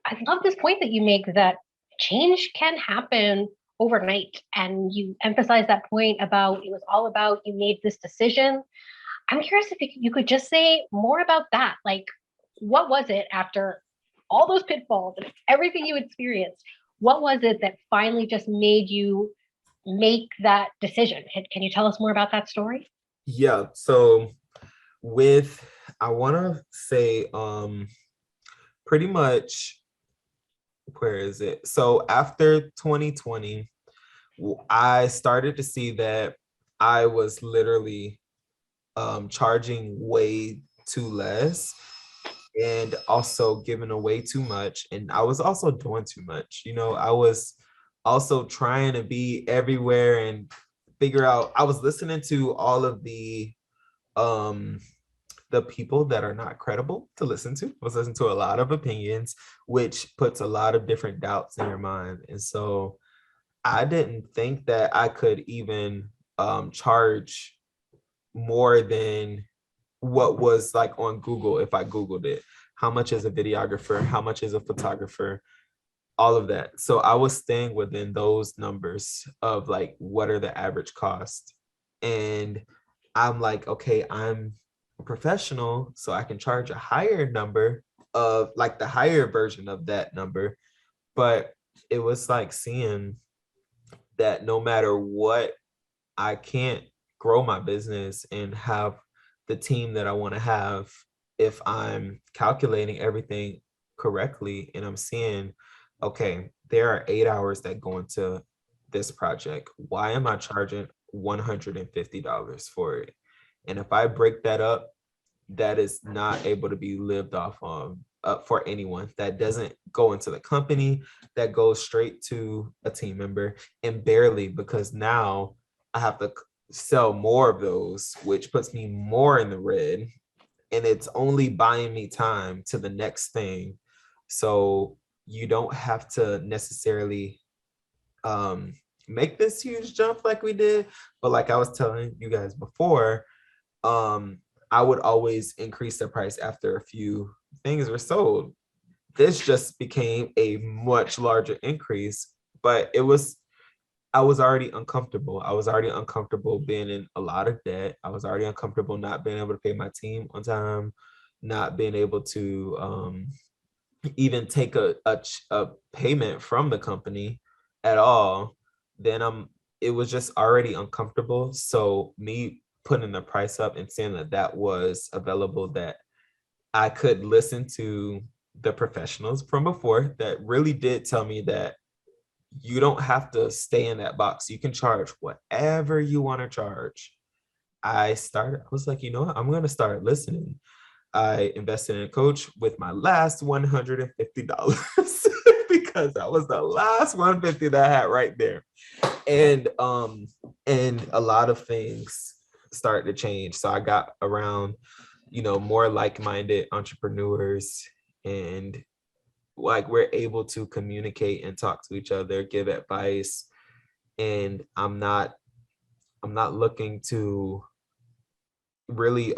I love this point that you make that change can happen overnight. And you emphasize that point about it was all about you made this decision. I'm curious if you could just say more about that. Like, what was it after all those pitfalls and everything you experienced? What was it that finally just made you make that decision? Can you tell us more about that story? Yeah. So with, I want to say, pretty much, where is it? So after 2020, I started to see that I was literally charging way too less and also giving away too much. And I was also doing too much. I was also trying to be everywhere and figure out, I was listening to all of um the people that are not credible to listen to. I was listening to a lot of opinions, which puts a lot of different doubts in your mind. And so I didn't think that I could even charge more than what was like on Google if I Googled it. How much is a videographer? How much is a photographer? All of that. So I was staying within those numbers of like, what are the average cost? And I'm like, okay, I'm a professional, so I can charge a higher number of like the higher version of that number. But it was like seeing that no matter what, I can't grow my business and have the team that I want to have if I'm calculating everything correctly and I'm seeing, okay, there are 8 hours that go into this project. Why am I charging $150 for it? And if I break that up, that is not able to be lived off of for anyone. That doesn't go into the company, that goes straight to a team member, and barely, because now I have to sell more of those, which puts me more in the red. And it's only buying me time to the next thing. So you don't have to necessarily make this huge jump like we did. But like I was telling you guys before, um, I would always increase the price after a few things were sold. This just became a much larger increase, but I was already uncomfortable. I was already uncomfortable being in a lot of debt. I was already uncomfortable not being able to pay my team on time, not being able to even take a payment from the company at all. Then it was just already uncomfortable. So me putting the price up and saying that that was available, that I could listen to the professionals from before that really did tell me that you don't have to stay in that box. You can charge whatever you want to charge. I was like, you know what? I'm going to start listening. I invested in a coach with my last $150 because that was the last 150 that I had right there. And a lot of things started to change. So I got around, more like-minded entrepreneurs, and like we're able to communicate and talk to each other, give advice. And I'm not looking to really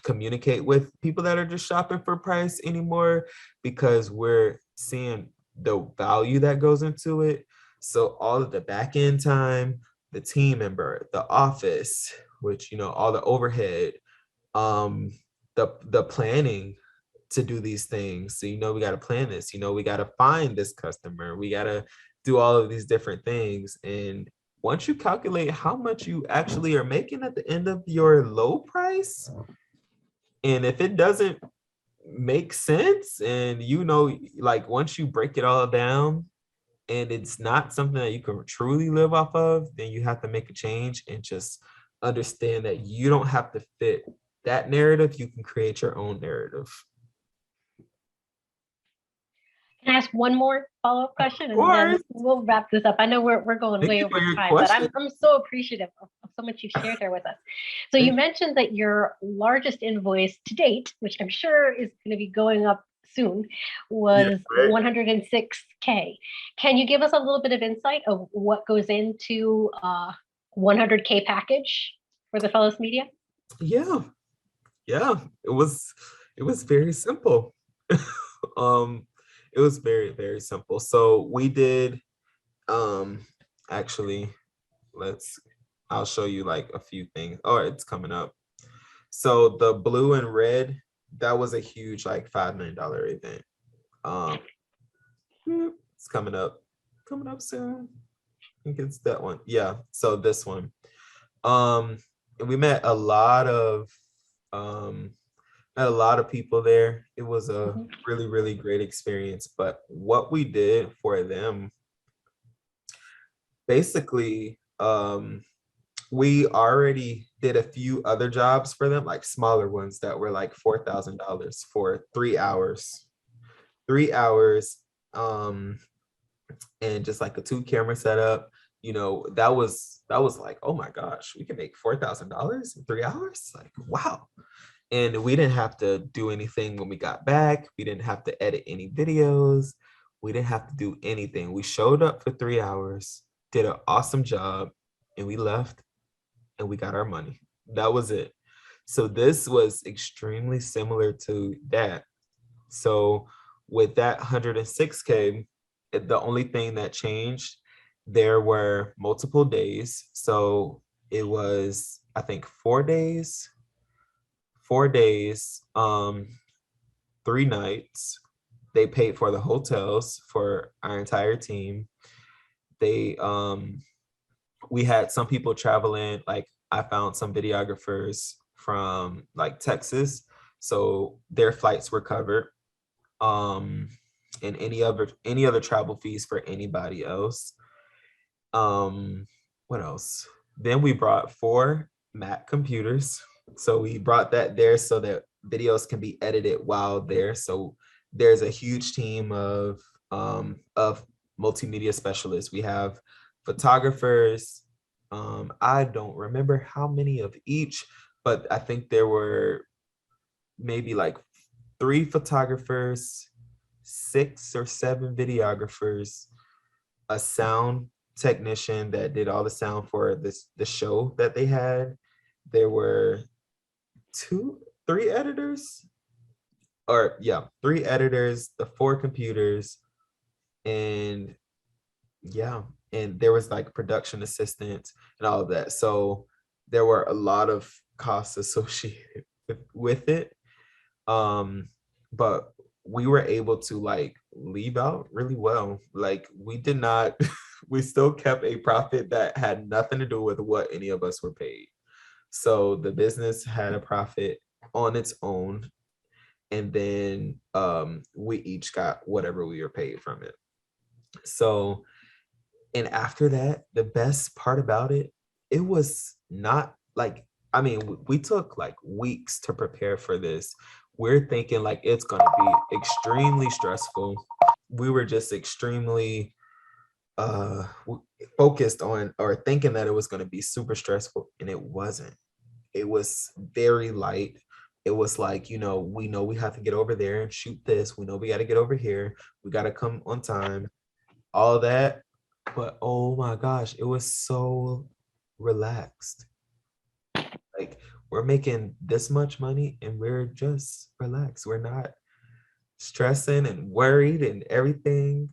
communicate with people that are just shopping for price anymore, because we're seeing the value that goes into it. So all of the back end time, the team member, the office, which all the overhead, um the planning to do these things. So we got to plan this, we got to find this customer, we got to do all of these different things. And once you calculate how much you actually are making at the end of your low price, and if it doesn't make sense, and like once you break it all down and it's not something that you can truly live off of, then you have to make a change and just understand that you don't have to fit that narrative. You can create your own narrative. Can I ask one more follow-up question Of and then course. we'll wrap this up? I know we're going Thank way you for over your time, but question. I'm so appreciative of so much you've shared here with us. So you mentioned that your largest invoice to date, which I'm sure is going to be going up soon, Yeah, was right. 106K. Can you give us a little bit of insight of what goes into a 100K package for the Fellows Media? Yeah, yeah. It was very simple. um It was very, very simple. So we did actually I'll show you like a few things. Oh, it's coming up. So the blue and red, that was a huge like $5 million event. Um it's coming up soon. I think it's that one. Yeah. So this one. Um we met um a lot of people there. It was a Mhm. really, really great experience. But what we did for them, basically, we already did a few other jobs for them, like smaller ones that were like $4,000 for 3 hours. 3 hours, and just like a two-camera setup. That was like, oh my gosh, we can make $4,000 in 3 hours. Like, wow. And we didn't have to do anything when we got back. We didn't have to edit any videos. We didn't have to do anything. We showed up for 3 hours, did an awesome job, and we left and we got our money. That was it. So this was extremely similar to that. So with that 106K, the only thing that changed, there were multiple days. So it was, I think, 4 days, 4 days, 3 nights. They paid for the hotels for our entire team. They we had some people traveling, like I found some videographers from like Texas, so their flights were covered. Um and any other travel fees for anybody else. What else? Then we brought 4 Mac computers. So we brought that there so that videos can be edited while there. So there's a huge team of multimedia specialists. We have photographers. I don't remember how many of each, but I think there were maybe like 3 photographers, 6 or 7 videographers, a sound technician that did all the sound for the show that they had. There were 3 editors, or yeah, 3 editors, the 4 computers, and yeah, and there was like production assistants and all of that. So there were a lot of costs associated with it. Um, but we were able to like leave out really well. Like we did not, we still kept a profit that had nothing to do with what any of us were paid. So the business had a profit on its own, and then we each got whatever we were paid from it. So, and after that, the best part about it, it was not like, I mean, we took like weeks to prepare for this. We're thinking like it's going to be extremely stressful. We were just extremely focused on, or thinking that it was going to be super stressful, and it wasn't. It was very light. It was like, we know we have to get over there and shoot this. We know we got to get over here. We got to come on time, all that. But oh my gosh, it was so relaxed. Like, we're making this much money and we're just relaxed. We're not stressing and worried and everything.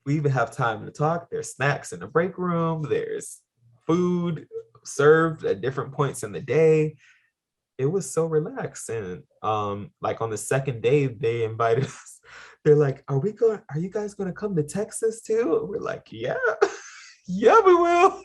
We even have time to talk. There's snacks in the break room. There's food served at different points in the day. It was so relaxed. And like on the second day, they invited us. They're like, are you guys gonna come to Texas too? We're like, yeah, yeah, we will.